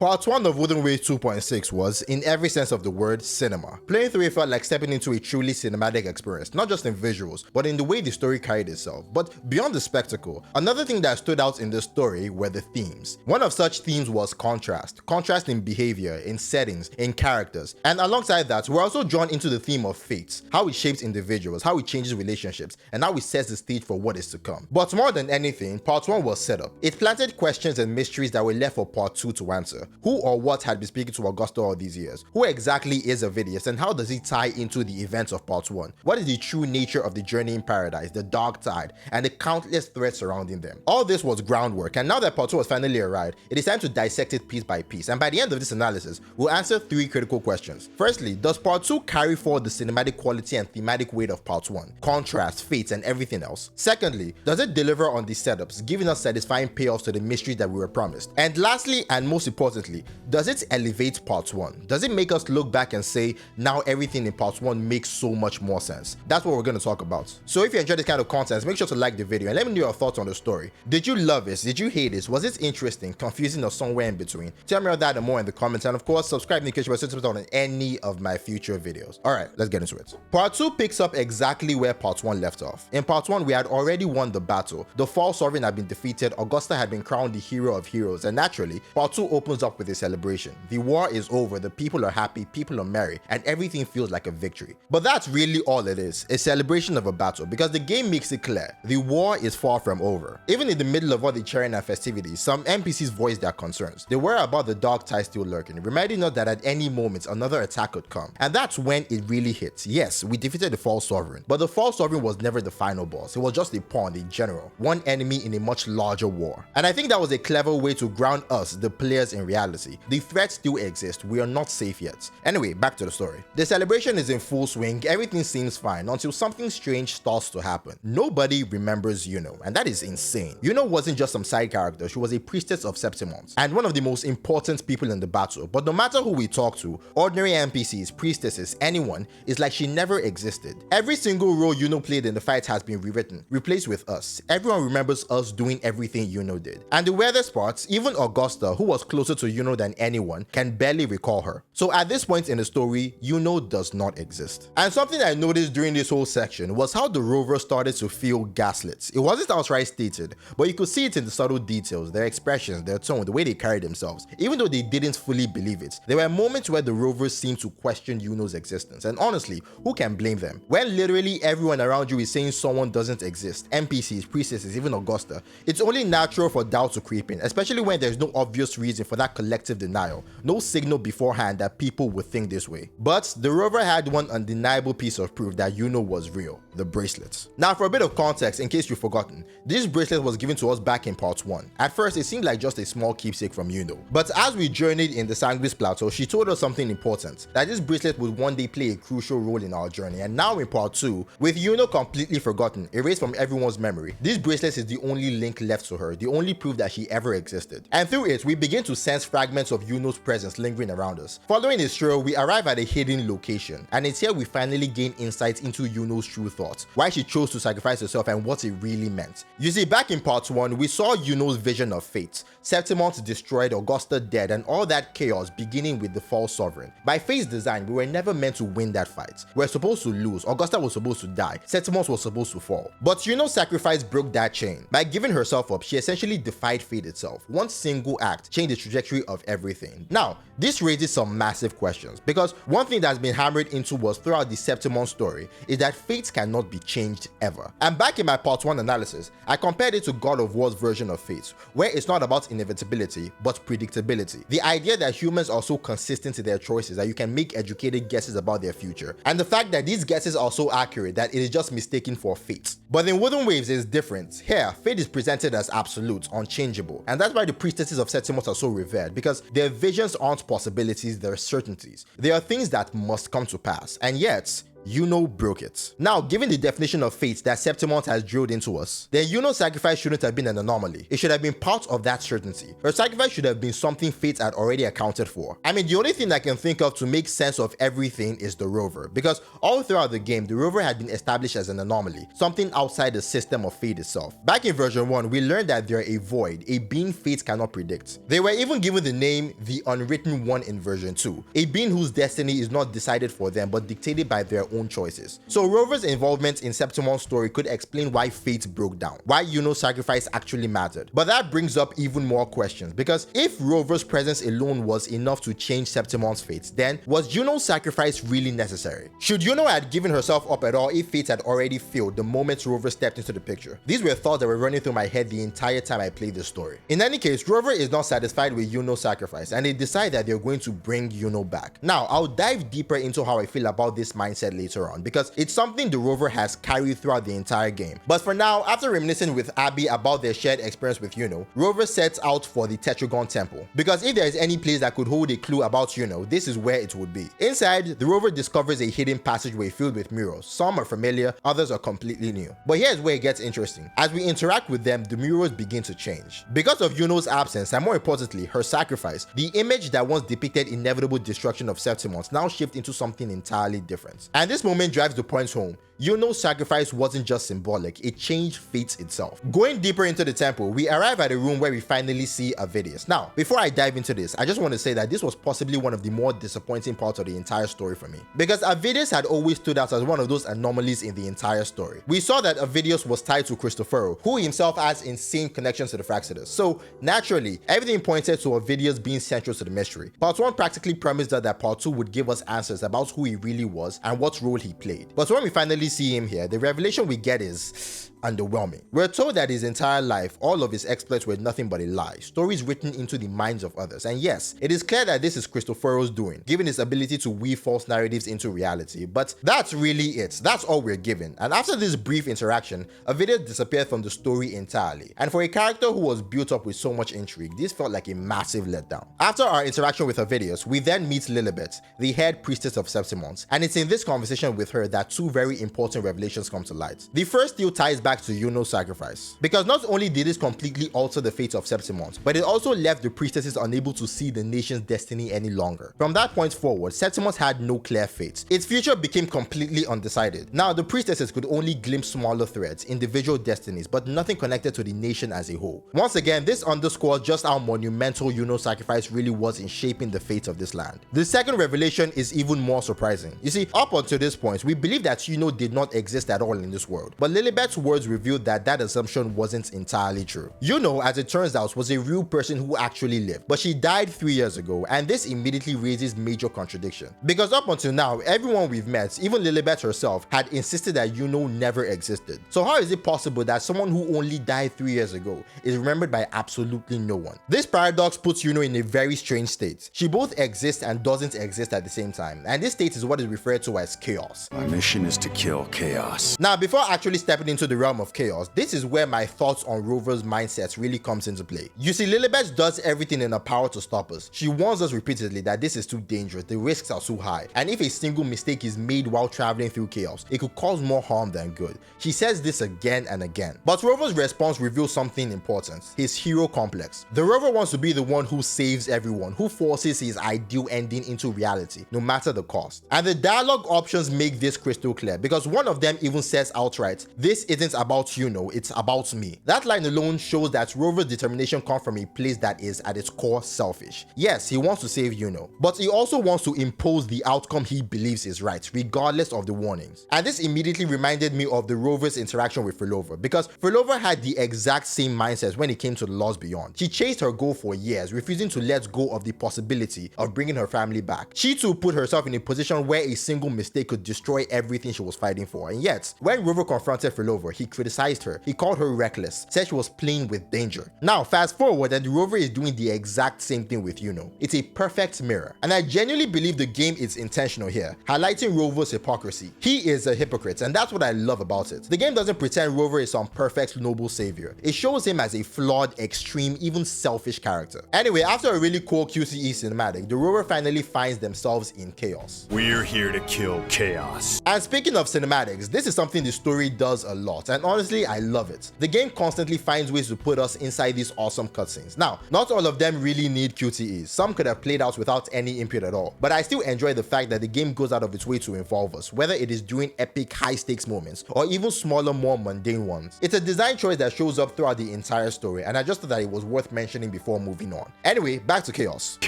Part 1 of Wuthering Waves 2.6 was, in every sense of the word, cinema. Playing through it felt like stepping into a truly cinematic experience, not just in visuals, but in the way the story carried itself. But beyond the spectacle, another thing that stood out in the story were the themes. One of such themes was contrast. Contrast in behavior, in settings, in characters. And alongside that, we're also drawn into the theme of fate, how it shapes individuals, how it changes relationships, and how it sets the stage for what is to come. But more than anything, Part 1 was set up. It planted questions and mysteries that were left for Part 2 to answer. Who or what had been speaking to Augusta all these years? Who exactly is Avidius, and how does he tie into the events of Part 1? What is the true nature of the journey in paradise, the dark tide, and the countless threats surrounding them? All this was groundwork, and now that Part 2 has finally arrived, it is time to dissect it piece by piece, and by the end of this analysis, we'll answer 3 critical questions. Firstly, does Part 2 carry forward the cinematic quality and thematic weight of Part 1? Contrast, fate, and everything else. Secondly, does it deliver on the setups, giving us satisfying payoffs to the mysteries that we were promised? And lastly, and most importantly, does it elevate Part 1? Does it make us look back and say, now everything in Part 1 makes so much more sense? That's what we're going to talk about. So if you enjoyed this kind of content, make sure to like the video and let me know your thoughts on the story. Did you love it? Did you hate it? Was it interesting, confusing, or somewhere in between? Tell me all that and more in the comments, and of course, subscribe in case you are on any of my future videos. Alright, let's get into it. Part 2 picks up exactly where Part 1 left off. In Part 1, we had already won the battle. The false sovereign had been defeated, Augusta had been crowned the hero of heroes, and naturally, Part 2 opens up with a celebration. The war is over, the people are happy, people are merry, and everything feels like a victory. But that's really all it is, a celebration of a battle, because the game makes it clear, the war is far from over. Even in the middle of all the cheering and festivities, some NPCs voiced their concerns. They were about the dark tide still lurking, reminding us that at any moment another attack could come. And that's when it really hits. Yes, we defeated the false sovereign, but the false sovereign was never the final boss. It was just a pawn, a general, one enemy in a much larger war. And I think that was a clever way to ground us, the players, in reality. The threat still exist, we are not safe yet. Anyway, back to the story. The celebration is in full swing, everything seems fine until something strange starts to happen. Nobody remembers Yuno, and that is insane. Yuno wasn't just some side character, she was a priestess of Septimons, and one of the most important people in the battle. But no matter who we talk to, ordinary NPCs, priestesses, anyone, it's like she never existed. Every single role Yuno played in the fight has been rewritten, replaced with us. Everyone remembers us doing everything Yuno did. And the weirdest part, even Augusta, who was closer to Yuno than anyone, can barely recall her. So at this point in the story, Yuno does not exist. And something I noticed during this whole section was how the rover started to feel gaslit. It wasn't outright stated, but you could see it in the subtle details, their expressions, their tone, the way they carried themselves. Even though they didn't fully believe it, there were moments where the rovers seemed to question Yuno's existence. And honestly, who can blame them? When literally everyone around you is saying someone doesn't exist, NPCs, priestesses, even Augusta, it's only natural for doubt to creep in, especially when there's no obvious reason for that collective denial, no signal beforehand that people would think this way. But the rover had one undeniable piece of proof that Yuno was real: the bracelets. Now, for a bit of context, in case you've forgotten, this bracelet was given to us back in Part 1. At first, it seemed like just a small keepsake from Yuno, but as we journeyed in the Sanguis Plateau, she told us something important, that this bracelet would one day play a crucial role in our journey. And now in Part 2, with Yuno completely forgotten, erased from everyone's memory, this bracelet is the only link left to her, the only proof that she ever existed. And through it, we begin to sense fragments of Yuno's presence lingering around us. Following his trail, we arrive at a hidden location, and it's here we finally gain insights into Yuno's true thoughts, why she chose to sacrifice herself, and what it really meant. You see, back in Part 1, we saw Yuno's vision of fate. Septimons destroyed, Augusta dead, and all that chaos beginning with the false sovereign. By fate's design, we were never meant to win that fight. We were supposed to lose, Augusta was supposed to die, Septimons was supposed to fall. But Yuno's sacrifice broke that chain. By giving herself up, she essentially defied fate itself. One single act changed the trajectory of everything. Now, this raises some massive questions, because one thing that's been hammered into us throughout the Septimon story is that fate cannot be changed ever. And back in my Part 1 analysis, I compared it to God of War's version of fate, where it's not about inevitability, but predictability. The idea that humans are so consistent in their choices that you can make educated guesses about their future, and the fact that these guesses are so accurate that it is just mistaken for fate. But in Wuthering Waves, it's different. Here, fate is presented as absolute, unchangeable, and that's why the priestesses of Septimos are so revered, because their visions aren't possibilities, they're certainties. They are things that must come to pass, and yet, Yuno broke it. Now, given the definition of fate that Septimont has drilled into us, then Yuno's sacrifice shouldn't have been an anomaly. It should have been part of that certainty. Her sacrifice should have been something fate had already accounted for. I mean, the only thing I can think of to make sense of everything is the rover, because all throughout the game, the rover had been established as an anomaly, something outside the system of fate itself. Back in version 1, we learned that they're a void, a being fate cannot predict. They were even given the name the Unwritten One in version 2, a being whose destiny is not decided for them but dictated by their own choices. So Rover's involvement in Septimon's story could explain why fate broke down, why Yuno's sacrifice actually mattered. But that brings up even more questions, because if Rover's presence alone was enough to change Septimon's fate, then was Yuno's sacrifice really necessary? Should Yuno have given herself up at all if fate had already failed the moment Rover stepped into the picture? These were thoughts that were running through my head the entire time I played this story. In any case, Rover is not satisfied with Yuno's sacrifice, and they decide that they're going to bring Yuno back. Now, I'll dive deeper into how I feel about this mindset later on, because it's something the rover has carried throughout the entire game. But for now, after reminiscing with Abby about their shared experience with Yuno, Rover sets out for the Tetragon Temple, because if there is any place that could hold a clue about Yuno, this is where it would be. Inside, the rover discovers a hidden passageway filled with mirrors. Some are familiar, others are completely new. But here's where it gets interesting. As we interact with them, the mirrors begin to change. Because of Yuno's absence, and more importantly, her sacrifice, the image that once depicted inevitable destruction of Septimont now shifts into something entirely different. And this moment drives the point home. Yuno's sacrifice wasn't just symbolic, it changed fate itself. Going deeper into the temple, we arrive at a room where we finally see Avidius. Now, before I dive into this, I just want to say that this was possibly one of the more disappointing parts of the entire story for me, because Avidius had always stood out as one of those anomalies in the entire story. We saw that Avidius was tied to Cristoforo, who himself has insane connections to the Fragments, so naturally, everything pointed to Avidius being central to the mystery. Part 1 practically promised us that Part 2 would give us answers about who he really was and what role he played. But when we finally see him here, the revelation we get is underwhelming. We're told that his entire life, all of his exploits were nothing but a lie, stories written into the minds of others. And yes, it is clear that this is Cristoforo's doing, given his ability to weave false narratives into reality, but that's really it. That's all we're given. And after this brief interaction, Avidius disappeared from the story entirely. And for a character who was built up with so much intrigue, this felt like a massive letdown. After our interaction with Avidius, we then meet Lilibet, the head priestess of Septimont, and it's in this conversation with her that two very important revelations come to light. The first still ties back to Yuno's sacrifice, because not only did this completely alter the fate of Septimont, but it also left the priestesses unable to see the nation's destiny any longer. From that point forward, Septimont had no clear fate. Its future became completely undecided. Now, the priestesses could only glimpse smaller threads, individual destinies, but nothing connected to the nation as a whole. Once again, this underscores just how monumental Yuno's sacrifice really was in shaping the fate of this land. The second revelation is even more surprising. You see, up until this point, we believed that Yuno did not exist at all in this world, but Lilibet's words revealed that assumption wasn't entirely true. Yuno, as it turns out, was a real person who actually lived, but she died 3 years ago, and this immediately raises major contradiction. Because up until now, everyone we've met, even Lilibet herself, had insisted that Yuno never existed. So how is it possible that someone who only died 3 years ago is remembered by absolutely no one? This paradox puts Yuno in a very strange state. She both exists and doesn't exist at the same time, and this state is what is referred to as chaos. My mission is to kill chaos. Now, before actually stepping into the realm of chaos, this is where my thoughts on Rover's mindset really comes into play. You see, Lilibet does everything in her power to stop us. She warns us repeatedly that this is too dangerous, the risks are too high, and if a single mistake is made while traveling through chaos, it could cause more harm than good. She says this again and again. But Rover's response reveals something important: his hero complex. The Rover wants to be the one who saves everyone, who forces his ideal ending into reality, no matter the cost. And the dialogue options make this crystal clear, because one of them even says outright, "This isn't about Yuno, it's about me." That line alone shows that Rover's determination comes from a place that is at its core selfish. Yes, he wants to save Yuno, but he also wants to impose the outcome he believes is right, regardless of the warnings. And this immediately reminded me of the Rover's interaction with Frolova, because Frolova had the exact same mindset when it came to the Lost Beyond. She chased her goal for years, refusing to let go of the possibility of bringing her family back. She too put herself in a position where a single mistake could destroy everything she was fighting for. And yet, when Rover confronted Frolova, he criticized her. He called her reckless, said she was playing with danger. Now, fast forward and the rover is doing the exact same thing with Yuno. It's a perfect mirror. And I genuinely believe the game is intentional here, highlighting Rover's hypocrisy. He is a hypocrite, and that's what I love about it. The game doesn't pretend Rover is some perfect, noble savior. It shows him as a flawed, extreme, even selfish character. Anyway, after a really cool QTE cinematic, the rover finally finds themselves in chaos. We're here to kill chaos. And speaking of cinematics, this is something the story does a lot, and honestly, I love it. The game constantly finds ways to put us inside these awesome cutscenes. Now, not all of them really need QTEs. Some could have played out without any input at all, but I still enjoy the fact that the game goes out of its way to involve us, whether it is during epic high-stakes moments or even smaller, more mundane ones. It's a design choice that shows up throughout the entire story, and I just thought that it was worth mentioning before moving on. Anyway, back to chaos.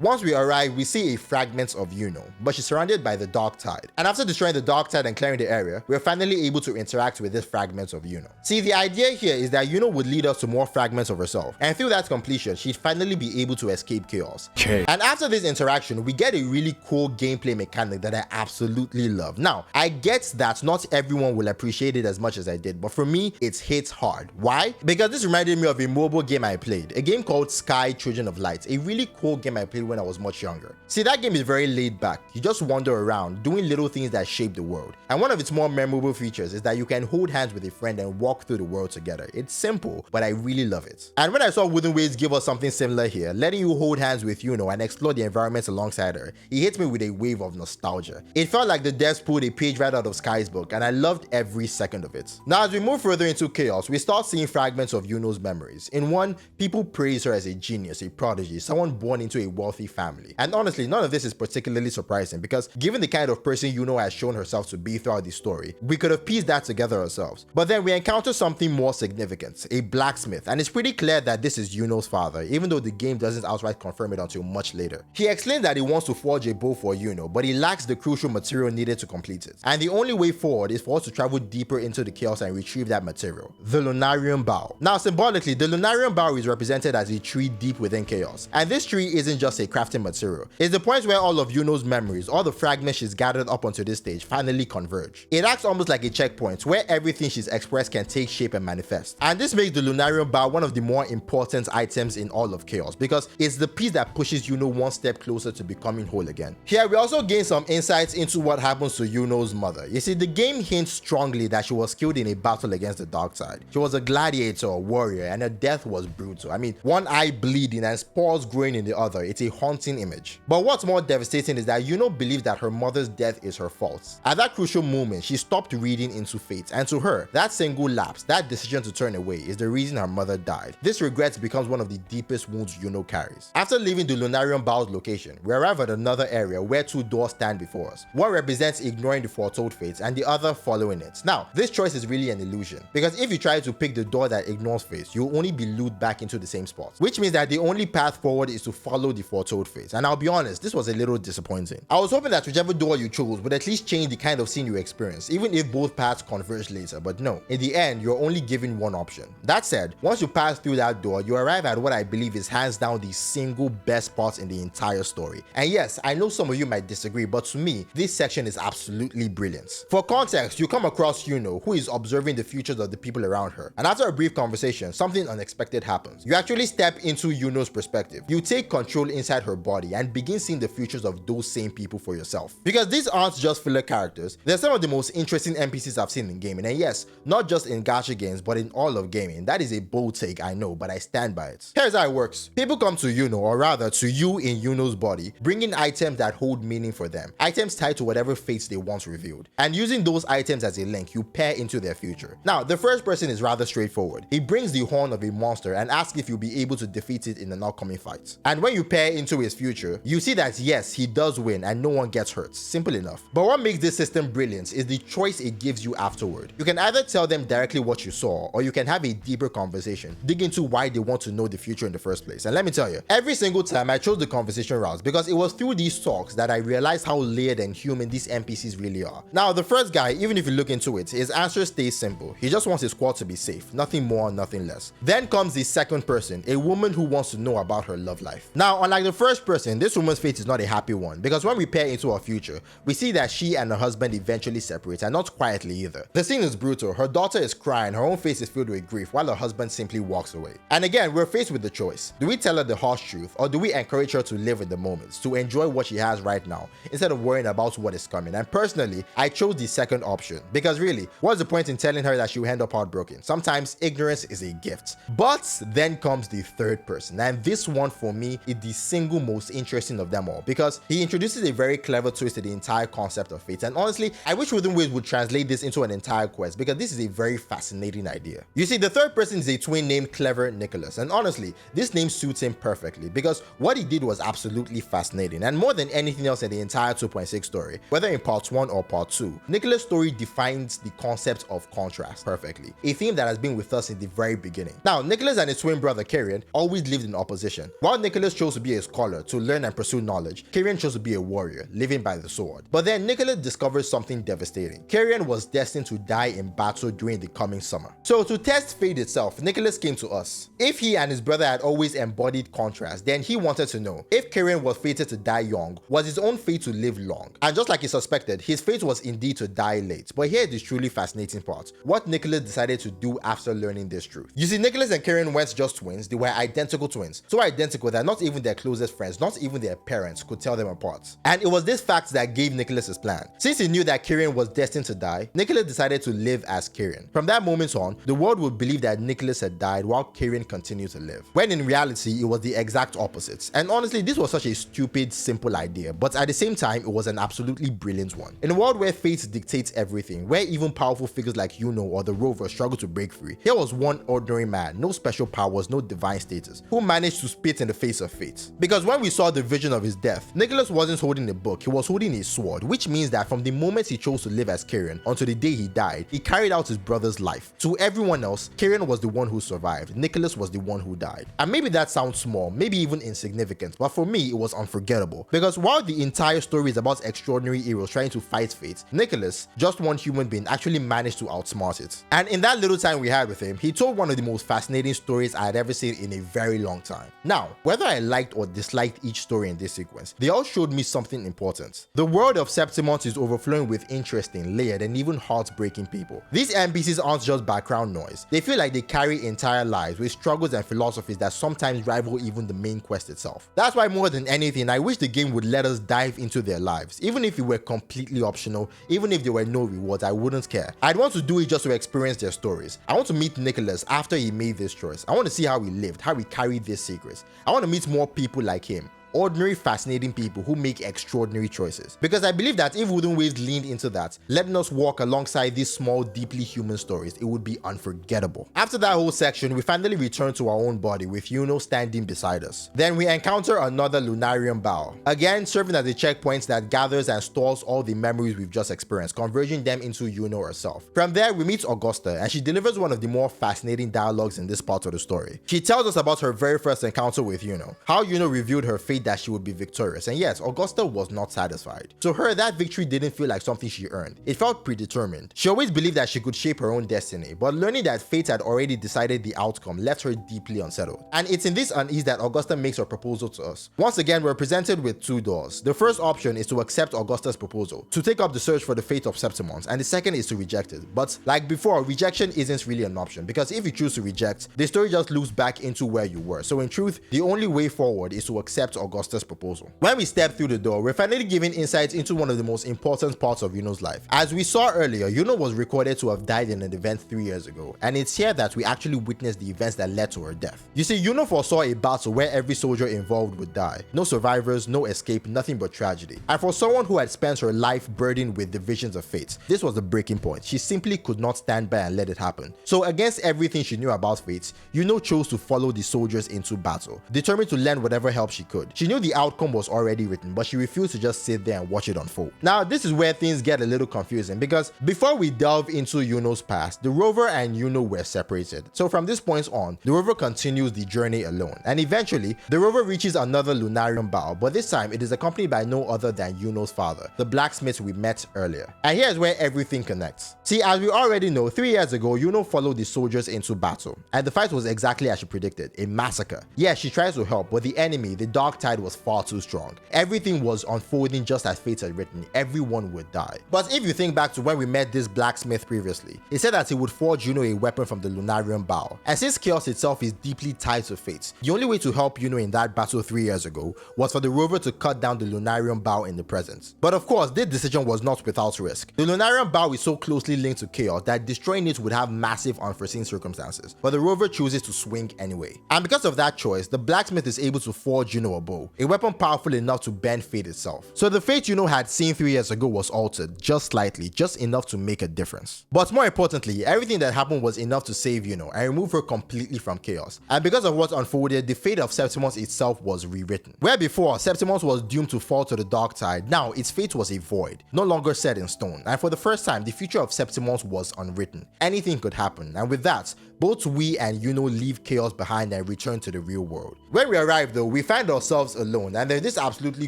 Once we arrive, we see a fragment of Yuno, but she's surrounded by the Dark Tide. And after destroying the Dark Tide and clearing the area, we're finally able to interact with this fragment of Yuno. See, the idea here is that Yuno would lead us to more fragments of herself, and through that completion, she'd finally be able to escape chaos. And after this interaction, we get a really cool gameplay mechanic that I absolutely love. Now, I get that not everyone will appreciate it as much as I did, but for me, it hits hard. Why? Because this reminded me of a mobile game I played, a game called Sky Children of Light, a really cool game I played when I was much younger. See, that game is very laid back. You just wander around, doing little things that shape the world. And one of its more memorable features is that you can hold hands with a friend and walk through the world together. It's simple, but I really love it. And when I saw Wuthering Waves give us something similar here, letting you hold hands with Yuno and explore the environment alongside her, it hit me with a wave of nostalgia. It felt like the devs pulled a page right out of Sky's book, and I loved every second of it. Now, as we move further into chaos, we start seeing fragments of Yuno's memories. In one, people praise her as a genius, a prodigy, someone born into a wealthy family. And honestly, none of this is particularly surprising because given the kind of person Yuno has shown herself to be throughout the story, we could have pieced that together ourselves. But then we encounter something more significant, a blacksmith, and it's pretty clear that this is Yuno's father, even though the game doesn't outright confirm it until much later. He explains that he wants to forge a bow for Yuno, but he lacks the crucial material needed to complete it. And the only way forward is for us to travel deeper into the chaos and retrieve that material, the Lunarium Bough. Now, symbolically, the Lunarium Bough is represented as a tree deep within chaos. And this tree isn't just a crafting material. It's the point where all of Yuno's memories, all the fragments she's gathered up onto this stage, finally converge. It acts almost like a checkpoint where everything she's expressed can take shape and manifest. And this makes the Lunarium Bough one of the more important items in all of chaos because it's the piece that pushes Yuno one step closer to becoming whole again. Here, we also gain some insights into what happens to Yuno's mother. You see, the game hints strongly that she was killed in a battle against the dark side. She was a gladiator, a warrior, and her death was brutal. I mean, one eye bleeding and spores growing in the other. It's a haunting image. But what's more devastating is that Yuno believes that her mother's death is her fault. At that crucial moment, she stopped reading into fate, and to her, that single lapse, that decision to turn away, is the reason her mother died. This regret becomes one of the deepest wounds Yuno carries. After leaving the Lunarium Bow's location, we arrive at another area where two doors stand before us. One represents ignoring the foretold fates, and the other following it. Now, this choice is really an illusion, because if you try to pick the door that ignores fates, you'll only be lured back into the same spot, which means that the only path forward is to follow the foretold fates. And I'll be honest, this was a little disappointing. I was hoping that whichever door you chose would at least change the kind of scene you experience, even if both paths converge later, but no. In the end, you're only given one option. That said, once you pass through that door, you arrive at what I believe is hands down the single best part in the entire story. And yes, I know some of you might disagree, but to me, this section is absolutely brilliant. For context, you come across Yuno, who is observing the futures of the people around her. And after a brief conversation, something unexpected happens. You actually step into Yuno's perspective. You take control inside her body and begin seeing the futures of those same people for yourself. Because these aren't just filler characters, they're some of the most interesting NPCs I've seen in gaming. And yes, not just in gacha games, but in all of gaming. That is a bold take, I know, but I stand by it. Here's how it works. People come to Yuno, or rather to you in Yuno's body, bringing items that hold meaning for them. Items tied to whatever fates they once revealed. And using those items as a link, you pair into their future. Now, the first person is rather straightforward. He brings the horn of a monster and asks if you'll be able to defeat it in an upcoming fight. And when you pair into his future, you see that yes, he does win and no one gets hurt. Simple enough. But what makes this system brilliant is the choice it gives you afterward. You can either tell them directly what you saw, or you can have a deeper conversation, dig into why they want to know the future in the first place. And let me tell you, every single time I chose the conversation route because it was through these talks that I realized how layered and human these NPCs really are. Now, the first guy, even if you look into it, his answer stays simple. He just wants his squad to be safe, nothing more, nothing less. Then comes the second person, a woman who wants to know about her love life. Now, unlike the the first person, this woman's fate is not a happy one, because when we peer into her future, we see that she and her husband eventually separate, and not quietly either. The scene is brutal. Her daughter is crying, her own face is filled with grief, while her husband simply walks away. And again, we're faced with the choice. Do we tell her the harsh truth, or do we encourage her to live in the moments, to enjoy what she has right now, instead of worrying about what is coming? And personally, I chose the second option, because really, what's the point in telling her that she will end up heartbroken? Sometimes ignorance is a gift. But then comes the third person, and this one for me is the single most interesting of them all, because he introduces a very clever twist to the entire concept of fate. And honestly, I wish Wuthering Waves would translate this into an entire quest, because this is a very fascinating idea. You see, the third person is a twin named Clever Nicholas, and honestly, this name suits him perfectly, because what he did was absolutely fascinating. And more than anything else in the entire 2.6 story, whether in part 1 or part 2, Nicholas' story defines the concept of contrast perfectly, a theme that has been with us in the very beginning. Now, Nicholas and his twin brother Kieran always lived in opposition. While Nicholas chose to be a scholar to learn and pursue knowledge, Kieran chose to be a warrior, living by the sword. But then Nicholas discovers something devastating. Kieran was destined to die in battle during the coming summer. So to test fate itself, Nicholas came to us. If he and his brother had always embodied contrast, then he wanted to know, if Kieran was fated to die young, was his own fate to live long? And just like he suspected, his fate was indeed to die late. But here is the truly fascinating part, what Nicholas decided to do after learning this truth. You see, Nicholas and Kieran weren't just twins, they were identical twins. So identical that not even their closest friends, not even their parents could tell them apart. And it was this fact that gave Nicholas his plan. Since he knew that Kieran was destined to die, Nicholas decided to live as Kieran. From that moment on, the world would believe that Nicholas had died while Kieran continued to live, when in reality it was the exact opposite. And honestly, this was such a stupid, simple idea, but at the same time it was an absolutely brilliant one. In a world where fate dictates everything, where even powerful figures like Yuno or the Rover struggle to break free, here was one ordinary man, no special powers, no divine status, who managed to spit in the face of fate. Because when we saw the vision of his death, Nicholas wasn't holding a book, he was holding a sword, which means that from the moment he chose to live as Kieran until the day he died, he carried out his brother's life. To everyone else, Kieran was the one who survived, Nicholas was the one who died. And maybe that sounds small, maybe even insignificant, but for me it was unforgettable. Because while the entire story is about extraordinary heroes trying to fight fate, Nicholas, just one human being, actually managed to outsmart it. And in that little time we had with him, he told one of the most fascinating stories I had ever seen in a very long time. Now, whether I liked or disliked each story in this sequence, they all showed me something important. The world of Septimont is overflowing with interesting, layered, and even heartbreaking people. These NPCs aren't just background noise. They feel like they carry entire lives with struggles and philosophies that sometimes rival even the main quest itself. That's why more than anything, I wish the game would let us dive into their lives. Even if it were completely optional, even if there were no rewards, I wouldn't care. I'd want to do it just to experience their stories. I want to meet Nicholas after he made this choice. I want to see how he lived, how he carried this secret. I want to meet more people like him. Ordinary, fascinating people who make extraordinary choices. Because I believe that if Wuthering Waves leaned into that, letting us walk alongside these small, deeply human stories, it would be unforgettable. After that whole section, we finally return to our own body with Yuno standing beside us. Then we encounter another Lunarium bow, again serving as a checkpoint that gathers and stores all the memories we've just experienced, converging them into Yuno herself. From there, we meet Augusta, and she delivers one of the more fascinating dialogues in this part of the story. She tells us about her very first encounter with Yuno, how Yuno revealed her fate that she would be victorious, and yes, Augusta was not satisfied. To her, that victory didn't feel like something she earned. It felt predetermined. She always believed that she could shape her own destiny, but learning that fate had already decided the outcome left her deeply unsettled. And it's in this unease that Augusta makes her proposal to us. Once again, we're presented with two doors. The first option is to accept Augusta's proposal, to take up the search for the fate of Septimont, and the second is to reject it. But like before, rejection isn't really an option, because if you choose to reject, the story just loops back into where you were. So in truth, the only way forward is to accept Augusta's proposal. When we step through the door, we're finally given insights into one of the most important parts of Yuno's life. As we saw earlier, Yuno was recorded to have died in an event 3 years ago, and it's here that we actually witness the events that led to her death. You see, Yuno foresaw a battle where every soldier involved would die. No survivors, no escape, nothing but tragedy. And for someone who had spent her life burdened with the visions of fate, this was the breaking point. She simply could not stand by and let it happen. So against everything she knew about fate, Yuno chose to follow the soldiers into battle, determined to lend whatever help she could. She knew the outcome was already written, but she refused to just sit there and watch it unfold. Now, this is where things get a little confusing, because before we delve into Yuno's past, the Rover and Yuno were separated. So from this point on, the Rover continues the journey alone, and eventually, the Rover reaches another Lunarium bow, but this time it is accompanied by no other than Yuno's father, the blacksmith we met earlier. And here's where everything connects. See, as we already know, 3 years ago, Yuno followed the soldiers into battle, and the fight was exactly as she predicted, a massacre. Yeah, she tries to help, but the enemy, the Dark Tide side was far too strong. Everything was unfolding just as fate had written. Everyone would die. But if you think back to when we met this blacksmith previously, he said that he would forge Yuno a weapon from the Lunarian bow. And since chaos itself is deeply tied to fate, the only way to help Yuno in that battle 3 years ago was for the rover to cut down the Lunarian bow in the present. But of course, this decision was not without risk. The Lunarian bow is so closely linked to chaos that destroying it would have massive unforeseen circumstances, but the rover chooses to swing anyway. And because of that choice, the blacksmith is able to forge Yuno a bow, a weapon powerful enough to bend fate itself. So the fate Yuno had seen 3 years ago was altered, just slightly, just enough to make a difference. But more importantly, everything that happened was enough to save Yuno and remove her completely from chaos. And because of what unfolded, the fate of Septimus itself was rewritten. Where before, Septimus was doomed to fall to the dark side, now its fate was a void, no longer set in stone. And for the first time, the future of Septimus was unwritten. Anything could happen, and with that, both we and Yuno leave chaos behind and return to the real world. When we arrive though, we find ourselves alone, and there's this absolutely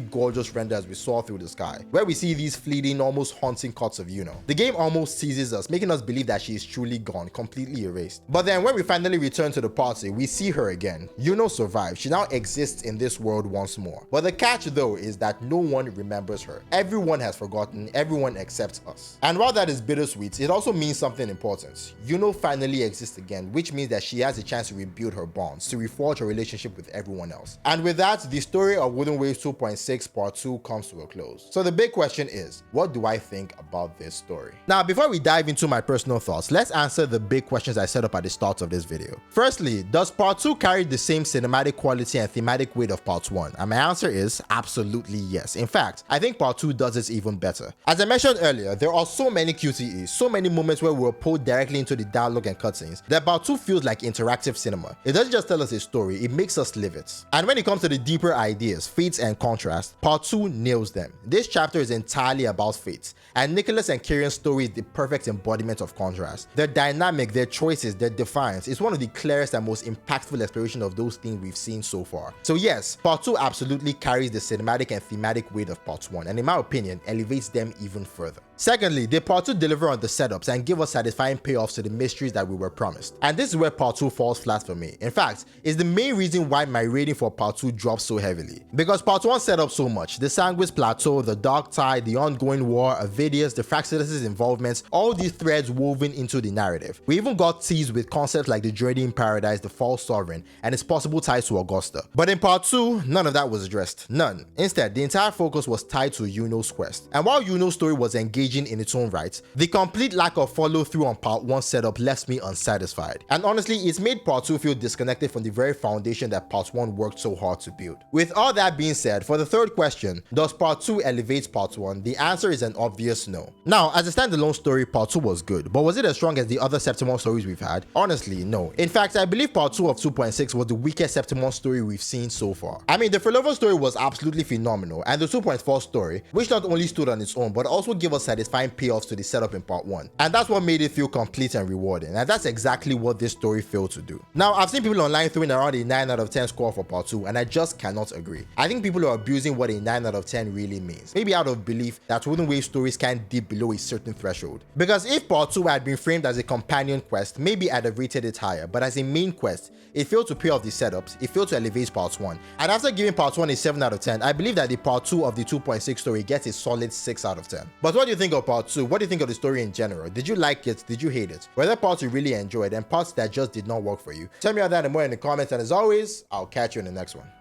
gorgeous render as we soar through the sky, where we see these fleeting, almost haunting cuts of Yuno. The game almost seizes us, making us believe that she is truly gone, completely erased. But then when we finally return to the party, we see her again. Yuno survived. She now exists in this world once more. But the catch though is that no one remembers her. Everyone has forgotten, everyone except us. And while that is bittersweet, it also means something important. Yuno finally exists again, which means that she has a chance to rebuild her bonds, to reforge her relationship with everyone else. And with that, the story of Wuthering Waves 2.6 Part 2 comes to a close. So the big question is, what do I think about this story? Now, before we dive into my personal thoughts, let's answer the big questions I set up at the start of this video. Firstly, does Part 2 carry the same cinematic quality and thematic weight of Part 1? And my answer is absolutely yes. In fact, I think Part 2 does this even better. As I mentioned earlier, there are so many QTEs, so many moments where we were pulled directly into the dialogue and cutscenes, that Part 2 feels like interactive cinema. It doesn't just tell us a story, it makes us live it. And when it comes to the deeper ideas, fates and contrast, Part 2 nails them. This chapter is entirely about fates, and Nicholas and Kieran's story is the perfect embodiment of contrast. Their dynamic, their choices, their defiance is one of the clearest and most impactful exploration of those themes we've seen so far. So yes, Part 2 absolutely carries the cinematic and thematic weight of Part 1, and in my opinion, elevates them even further. Secondly, did Part 2 deliver on the setups and give us satisfying payoffs to the mysteries that we were promised? And this is where Part 2 falls flat for me. In fact, it's the main reason why my rating for Part 2 drops so heavily. Because Part 1 set up so much: the Sanguis Plateau, the Dark Tide, the ongoing war, Avidius, the Fraxidus' involvements, all these threads woven into the narrative. We even got teased with concepts like the Journey in Paradise, the False Sovereign, and its possible ties to Augusta. But in Part 2, none of that was addressed. None. Instead, the entire focus was tied to Yuno's quest. And while Yuno's story was engaging in its own right, the complete lack of follow-through on Part 1 setup left me unsatisfied. And honestly, it's made Part 2 feel disconnected from the very foundation that Part 1 worked so hard to build. With all that being said, for the third question, does Part 2 elevate Part 1? The answer is an obvious no. Now, as a standalone story, Part 2 was good, but was it as strong as the other Septimus stories we've had? Honestly, no. In fact, I believe Part 2 of 2.6 was the weakest Septimus story we've seen so far. I mean, the Frelovo story was absolutely phenomenal, and the 2.4 story, which not only stood on its own, but also gave us satisfying payoffs to the setup in Part 1. And that's what made it feel complete and rewarding, and that's exactly what this story failed to do. Now, I've seen people online throwing around a 9 out of 10 score for Part 2, and I just cannot agree. I think people are abusing what a 9 out of 10 really means, maybe out of belief that Wuthering Waves stories can't dip below a certain threshold. Because if Part 2 had been framed as a companion quest, maybe I'd have rated it higher, but as a main quest, it failed to pay off the setups, it failed to elevate Part 1. And after giving Part 1 a 7 out of 10, I believe that the Part 2 of the 2.6 story gets a solid 6 out of 10. But what do you think of Part 2? What do you think of the story in general? Did you like it? Did you hate it? Were there parts you really enjoyed and parts that just did not work for you? Tell me all that and more in the comments, and as always, I'll catch you in the next one.